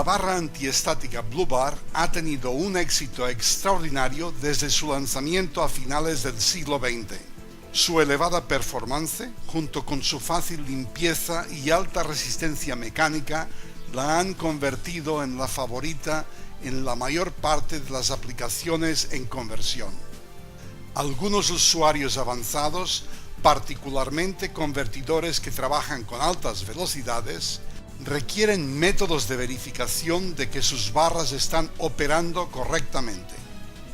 La barra antiestática Blue Bar ha tenido un éxito extraordinario desde su lanzamiento a finales del siglo XX. Su elevada performance, junto con su fácil limpieza y alta resistencia mecánica, la han convertido en la favorita en la mayor parte de las aplicaciones en conversión. Algunos usuarios avanzados, particularmente convertidores que trabajan con altas velocidades, requieren métodos de verificación de que sus barras están operando correctamente.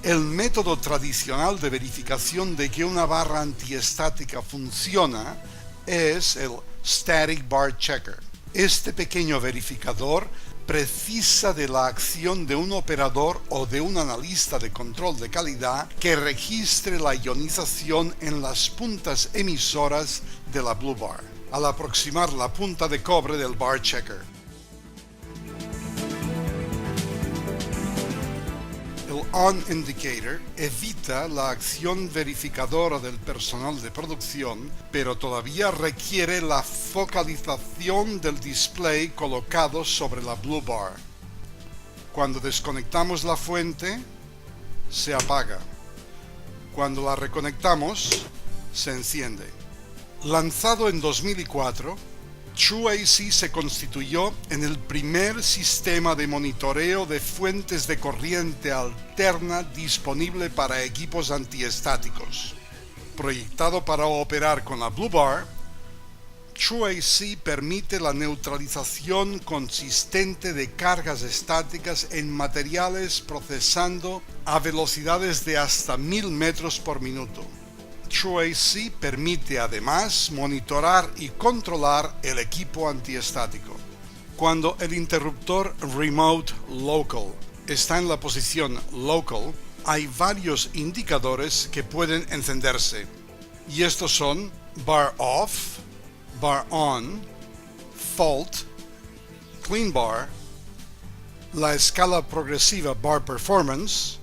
El método tradicional de verificación de que una barra antiestática funciona es el Static Bar Checker. Este pequeño verificador precisa de la acción de un operador o de un analista de control de calidad que registre la ionización en las puntas emisoras de la Blue Bar, al aproximar la punta de cobre del Bar Checker. El On Indicator evita la acción verificadora del personal de producción, pero todavía requiere la focalización del display colocado sobre la Blue Bar. Cuando desconectamos la fuente, se apaga. Cuando la reconectamos, se enciende. Lanzado en 2004, TrueAC se constituyó en el primer sistema de monitoreo de fuentes de corriente alterna disponible para equipos antiestáticos. Proyectado para operar con la Blue Bar, TrueAC permite la neutralización consistente de cargas estáticas en materiales procesando a velocidades de hasta 1000 metros por minuto. TrueAC permite además monitorar y controlar el equipo antiestático. Cuando el interruptor Remote Local está en la posición Local, hay varios indicadores que pueden encenderse, y estos son Bar Off, Bar On, Fault, Clean Bar, la escala progresiva Bar Performance,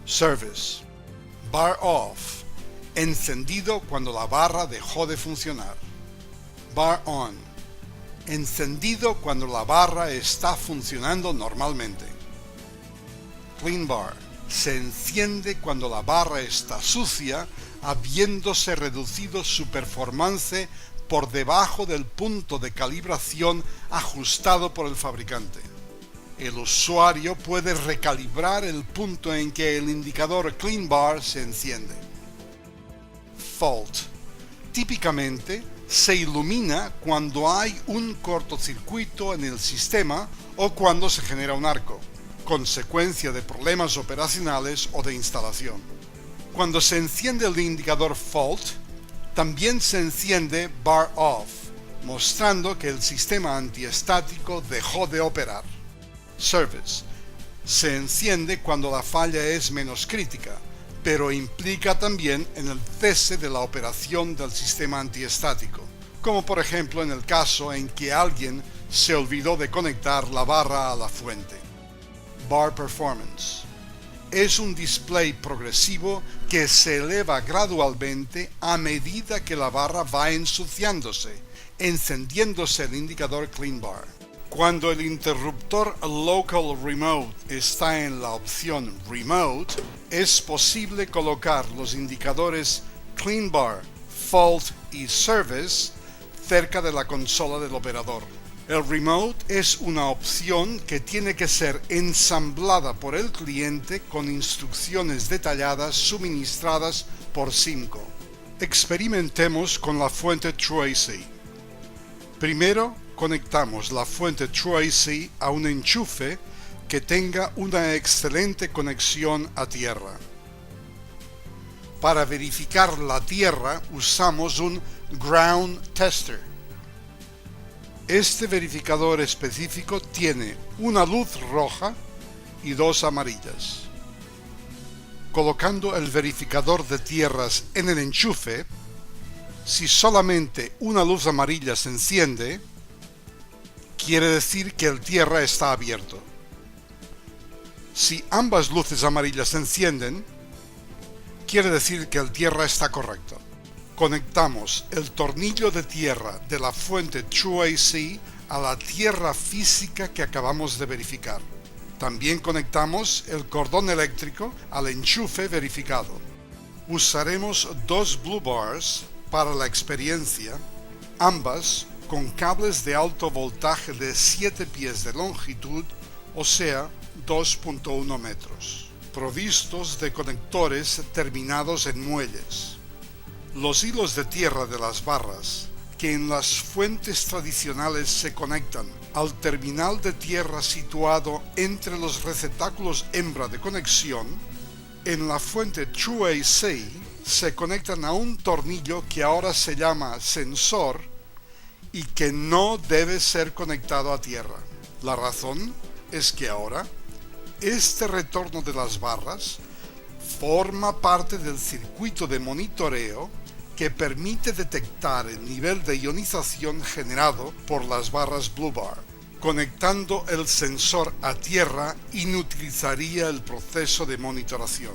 Service. Bar Off, encendido cuando la barra dejó de funcionar. Bar On, encendido cuando la barra está funcionando normalmente. Clean Bar, se enciende cuando la barra está sucia, habiéndose reducido su performance por debajo del punto de calibración ajustado por el fabricante. El usuario puede recalibrar el punto en que el indicador Clean Bar se enciende. Fault. Típicamente se ilumina cuando hay un cortocircuito en el sistema o cuando se genera un arco, consecuencia de problemas operacionales o de instalación. Cuando se enciende el indicador Fault, también se enciende Bar Off, mostrando que el sistema antiestático dejó de operar. Service. Se enciende cuando la falla es menos crítica, pero implica también en el cese de la operación del sistema antiestático, como por ejemplo en el caso en que alguien se olvidó de conectar la barra a la fuente. Bar Performance. Es un display progresivo que se eleva gradualmente a medida que la barra va ensuciándose, encendiéndose el indicador Clean Bar. Cuando el interruptor Local Remote está en la opción Remote, es posible colocar los indicadores Clean Bar, Fault y Service cerca de la consola del operador. El Remote es una opción que tiene que ser ensamblada por el cliente con instrucciones detalladas suministradas por Simco. Experimentemos con la fuente TrueAC. Primero, conectamos la fuente TrueAC a un enchufe que tenga una excelente conexión a tierra. Para verificar la tierra usamos un Ground Tester. Este verificador específico tiene una luz roja y dos amarillas. Colocando el verificador de tierras en el enchufe, si solamente una luz amarilla se enciende, quiere decir que el tierra está abierto. Si ambas luces amarillas se encienden, quiere decir que el tierra está correcto. Conectamos el tornillo de tierra de la fuente TrueAC a la tierra física que acabamos de verificar. También conectamos el cordón eléctrico al enchufe verificado. Usaremos dos blue bars para la experiencia, ambas con cables de alto voltaje de 7 pies de longitud, o sea, 2.1 metros, provistos de conectores terminados en muelles. Los hilos de tierra de las barras, que en las fuentes tradicionales se conectan al terminal de tierra situado entre los receptáculos hembra de conexión, en la fuente True AC se conectan a un tornillo que ahora se llama sensor y que no debe ser conectado a tierra. La razón es que ahora este retorno de las barras forma parte del circuito de monitoreo que permite detectar el nivel de ionización generado por las barras Blue Bar. Conectando el sensor a tierra inutilizaría el proceso de monitoración.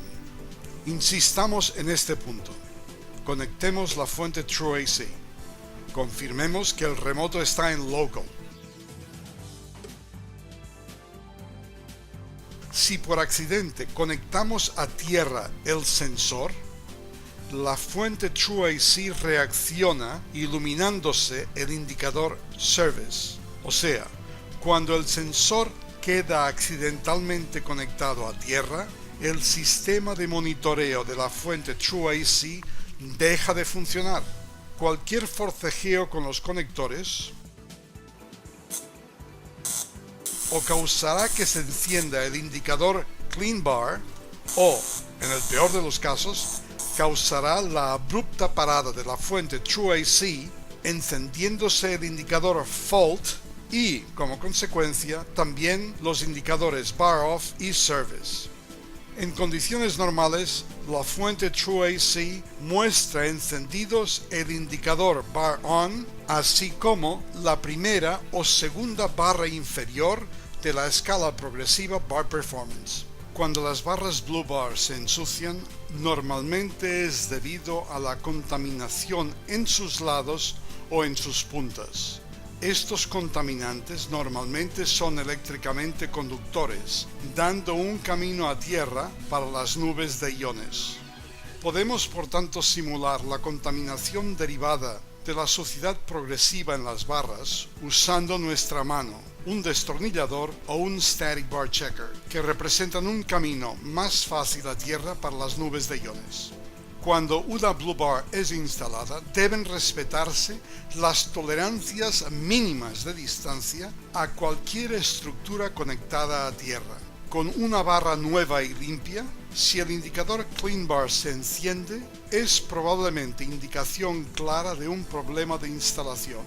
Insistamos en este punto. Conectemos la fuente True AC. Confirmemos que el remoto está en local. Si por accidente conectamos a tierra el sensor, la fuente True AC reacciona iluminándose el indicador Service. O sea, cuando el sensor queda accidentalmente conectado a tierra, el sistema de monitoreo de la fuente True AC deja de funcionar. Cualquier forcejeo con los conectores o causará que se encienda el indicador Clean Bar o, en el peor de los casos, causará la abrupta parada de la fuente True AC, encendiéndose el indicador Fault y, como consecuencia, también los indicadores Bar Off y Service. En condiciones normales, la fuente True AC muestra encendidos el indicador Bar On, así como la primera o segunda barra inferior de la escala progresiva Bar Performance. Cuando las barras Blue Bar se ensucian, normalmente es debido a la contaminación en sus lados o en sus puntas. Estos contaminantes normalmente son eléctricamente conductores, dando un camino a tierra para las nubes de iones. Podemos por tanto simular la contaminación derivada de la suciedad progresiva en las barras usando nuestra mano, un destornillador o un static bar checker, que representan un camino más fácil a tierra para las nubes de iones. Cuando una Blue Bar es instalada, deben respetarse las tolerancias mínimas de distancia a cualquier estructura conectada a tierra. Con una barra nueva y limpia, si el indicador Clean Bar se enciende, es probablemente indicación clara de un problema de instalación.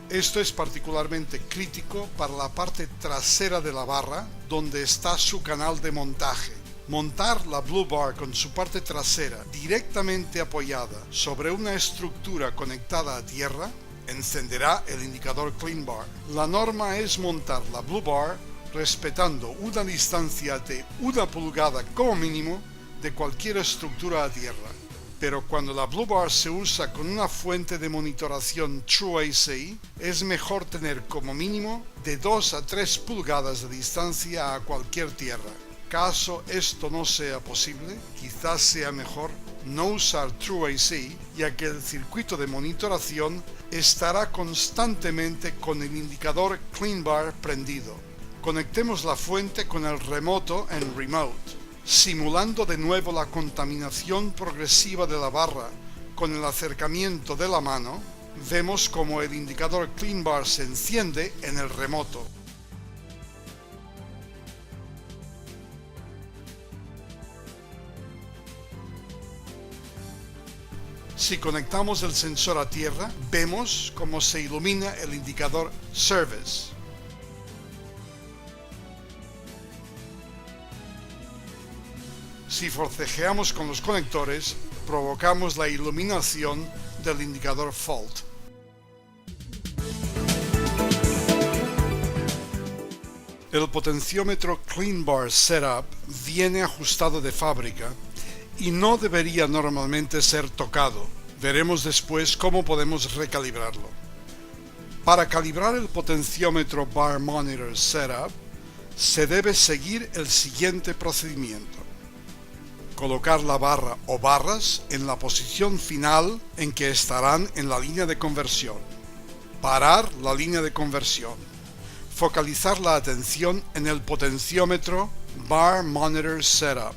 Esto es particularmente crítico para la parte trasera de la barra, donde está su canal de montaje. Montar la Blue Bar con su parte trasera directamente apoyada sobre una estructura conectada a tierra encenderá el indicador Clean Bar. La norma es montar la Blue Bar respetando una distancia de 1 pulgada como mínimo de cualquier estructura a tierra. Pero cuando la Blue Bar se usa con una fuente de monitoración True AC, es mejor tener como mínimo de 2 a 3 pulgadas de distancia a cualquier tierra. Caso esto no sea posible, quizás sea mejor no usar True AC, ya que el circuito de monitoración estará constantemente con el indicador Clean Bar prendido. Conectemos la fuente con el remoto en Remote, simulando de nuevo la contaminación progresiva de la barra con el acercamiento de la mano. Vemos como el indicador Clean Bar se enciende en el remoto. Si conectamos el sensor a tierra, vemos cómo se ilumina el indicador Service. Si forcejeamos con los conectores, provocamos la iluminación del indicador Fault. El potenciómetro Clean Bar Setup viene ajustado de fábrica y no debería normalmente ser tocado. Veremos después cómo podemos recalibrarlo. Para calibrar el potenciómetro Bar Monitor Setup, se debe seguir el siguiente procedimiento. Colocar la barra o barras en la posición final en que estarán en la línea de conversión. Parar la línea de conversión. Focalizar la atención en el potenciómetro Bar Monitor Setup.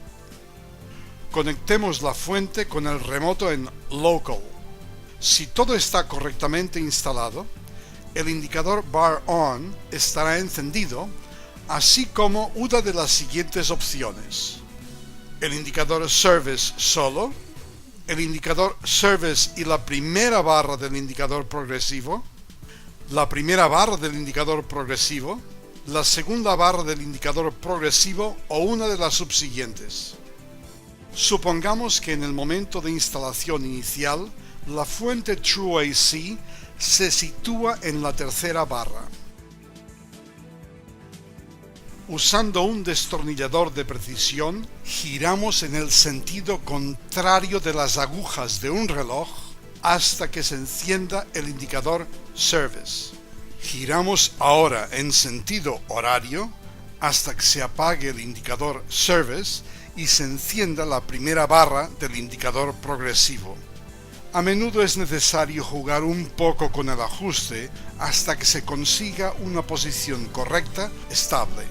Conectemos la fuente con el remoto en Local. Si todo está correctamente instalado, el indicador Bar On estará encendido, así como una de las siguientes opciones: el indicador Service solo, el indicador Service y la primera barra del indicador progresivo, la primera barra del indicador progresivo, la segunda barra del indicador progresivo o una de las subsiguientes. Supongamos que en el momento de instalación inicial, la fuente True AC se sitúa en la tercera barra. Usando un destornillador de precisión, giramos en el sentido contrario de las agujas de un reloj hasta que se encienda el indicador Service. Giramos ahora en sentido horario hasta que se apague el indicador Service y se encienda la primera barra del indicador progresivo. A menudo es necesario jugar un poco con el ajuste hasta que se consiga una posición correcta, estable.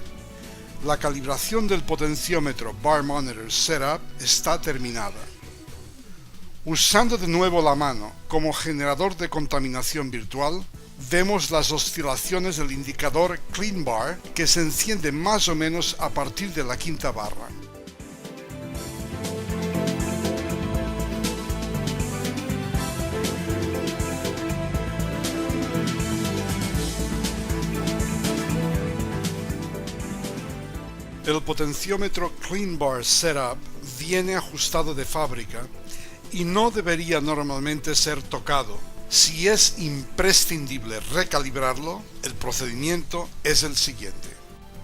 La calibración del potenciómetro Bar Monitor Setup está terminada. Usando de nuevo la mano como generador de contaminación virtual, vemos las oscilaciones del indicador Clean Bar que se enciende más o menos a partir de la quinta barra. El potenciómetro Clean Bar Setup viene ajustado de fábrica y no debería normalmente ser tocado. Si es imprescindible recalibrarlo, el procedimiento es el siguiente: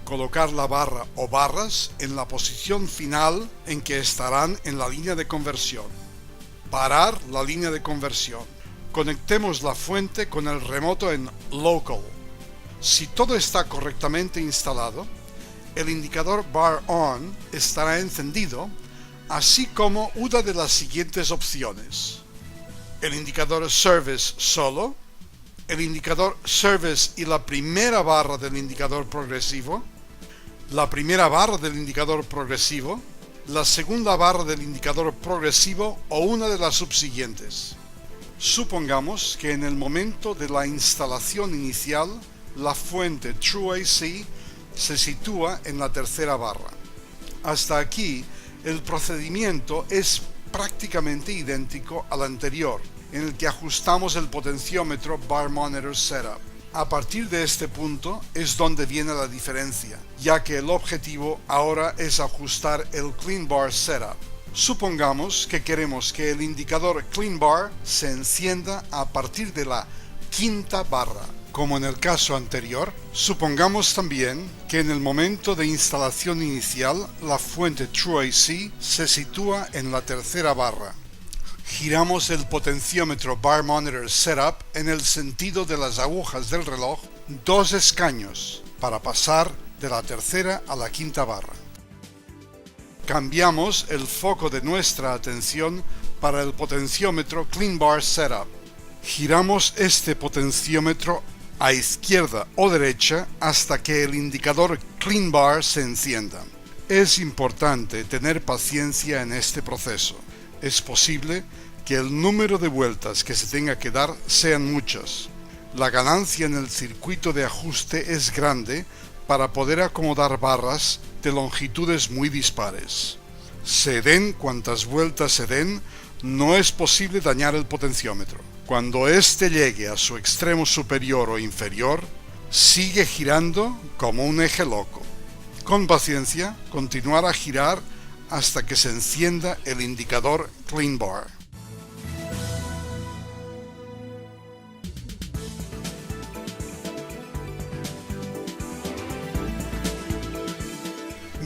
colocar la barra o barras en la posición final en que estarán en la línea de conversión. Parar la línea de conversión. Conectemos la fuente con el remoto en Local. Si todo está correctamente instalado, el indicador Bar On estará encendido, así como una de las siguientes opciones: el indicador Service solo, el indicador Service y la primera barra del indicador progresivo, la primera barra del indicador progresivo, la segunda barra del indicador progresivo o una de las subsiguientes. Supongamos que en el momento de la instalación inicial, la fuente True AC se sitúa en la tercera barra. Hasta aquí, el procedimiento es prácticamente idéntico al anterior, en el que ajustamos el potenciómetro Bar Monitor Setup. A partir de este punto es donde viene la diferencia, ya que el objetivo ahora es ajustar el Clean Bar Setup. Supongamos que queremos que el indicador Clean Bar se encienda a partir de la quinta barra. Como en el caso anterior, supongamos también que en el momento de instalación inicial la fuente True AC se sitúa en la tercera barra. Giramos el potenciómetro Bar Monitor Setup en el sentido de las agujas del reloj 2 escaños para pasar de la tercera a la quinta barra. Cambiamos el foco de nuestra atención para el potenciómetro Clean Bar Setup. Giramos este potenciómetro a izquierda o derecha hasta que el indicador Clean Bar se encienda. Es importante tener paciencia en este proceso. Es posible que el número de vueltas que se tenga que dar sean muchas. La ganancia en el circuito de ajuste es grande para poder acomodar barras de longitudes muy dispares. Se den cuantas vueltas se den, no es posible dañar el potenciómetro. Cuando éste llegue a su extremo superior o inferior, sigue girando como un eje loco. Con paciencia, continuar a girar hasta que se encienda el indicador Clean Bar.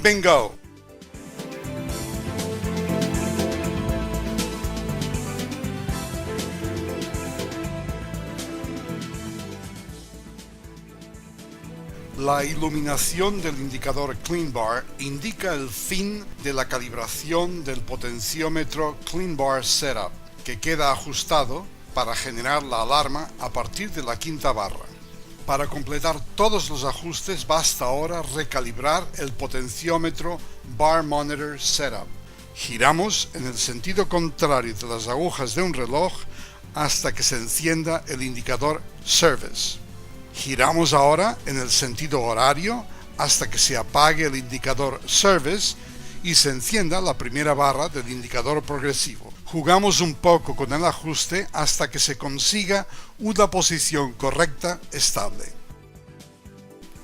Bingo! La iluminación del indicador Clean Bar indica el fin de la calibración del potenciómetro Clean Bar Setup, que queda ajustado para generar la alarma a partir de la quinta barra. Para completar todos los ajustes basta ahora recalibrar el potenciómetro Bar Monitor Setup. Giramos en el sentido contrario de las agujas de un reloj hasta que se encienda el indicador Service. Giramos ahora en el sentido horario hasta que se apague el indicador Service y se encienda la primera barra del indicador progresivo. Jugamos un poco con el ajuste hasta que se consiga una posición correcta estable.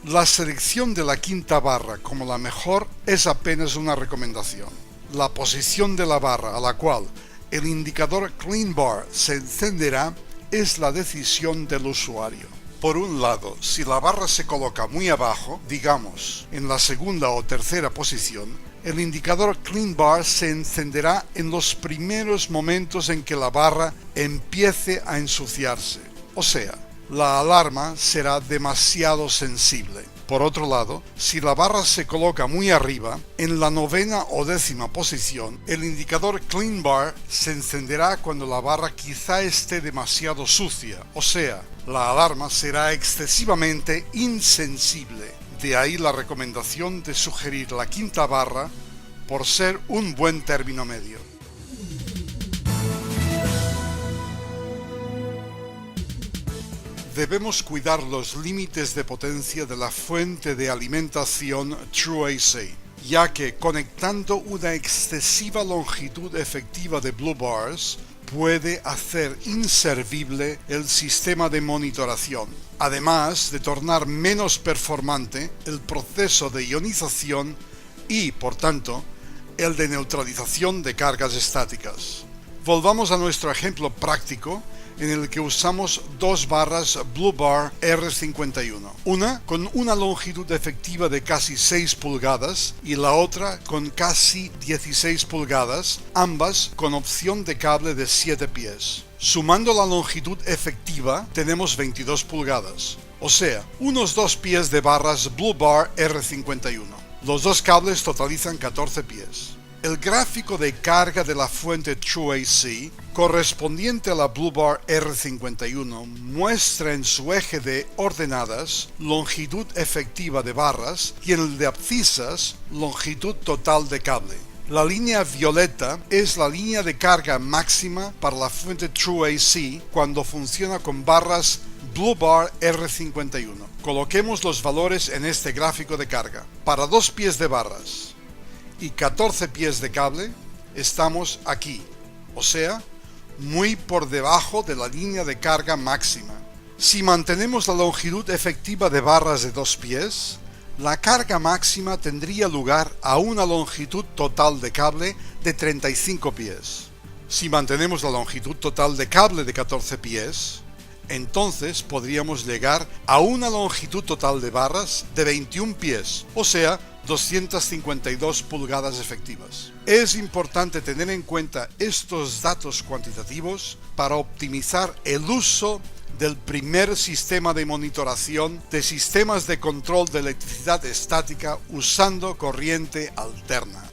La selección de la quinta barra como la mejor es apenas una recomendación. La posición de la barra a la cual el indicador Clean Bar se encenderá es la decisión del usuario. Por un lado, si la barra se coloca muy abajo, digamos en la segunda o tercera posición, el indicador Clean Bar se encenderá en los primeros momentos en que la barra empiece a ensuciarse, o sea, la alarma será demasiado sensible. Por otro lado, si la barra se coloca muy arriba, en la novena o décima posición, el indicador Clean Bar se encenderá cuando la barra quizá esté demasiado sucia, o sea, la alarma será excesivamente insensible. De ahí la recomendación de sugerir la quinta barra por ser un buen término medio. Debemos cuidar los límites de potencia de la fuente de alimentación TrueAC, ya que conectando una excesiva longitud efectiva de Blue Bars puede hacer inservible el sistema de monitoración, además de tornar menos performante el proceso de ionización y, por tanto, el de neutralización de cargas estáticas. Volvamos a nuestro ejemplo práctico en el que usamos dos barras Blue Bar R51, una con una longitud efectiva de casi 6 pulgadas y la otra con casi 16 pulgadas, ambas con opción de cable de 7 pies. Sumando la longitud efectiva tenemos 22 pulgadas, o sea, unos 2 pies de barras Blue Bar R51. Los dos cables totalizan 14 pies. El gráfico de carga de la fuente TrueAC correspondiente a la Blue Bar R51 muestra en su eje de ordenadas longitud efectiva de barras y en el de abscisas longitud total de cable. La línea violeta es la línea de carga máxima para la fuente TrueAC cuando funciona con barras Blue Bar R51. Coloquemos los valores en este gráfico de carga. Para 2 pies de barras y 14 pies de cable, estamos aquí, o sea, muy por debajo de la línea de carga máxima. Si mantenemos la longitud efectiva de barras de 2 pies, la carga máxima tendría lugar a una longitud total de cable de 35 pies. Si mantenemos la longitud total de cable de 14 pies, entonces podríamos llegar a una longitud total de barras de 21 pies, o sea, 252 pulgadas efectivas. Es importante tener en cuenta estos datos cuantitativos para optimizar el uso del primer sistema de monitoración de sistemas de control de electricidad estática usando corriente alterna.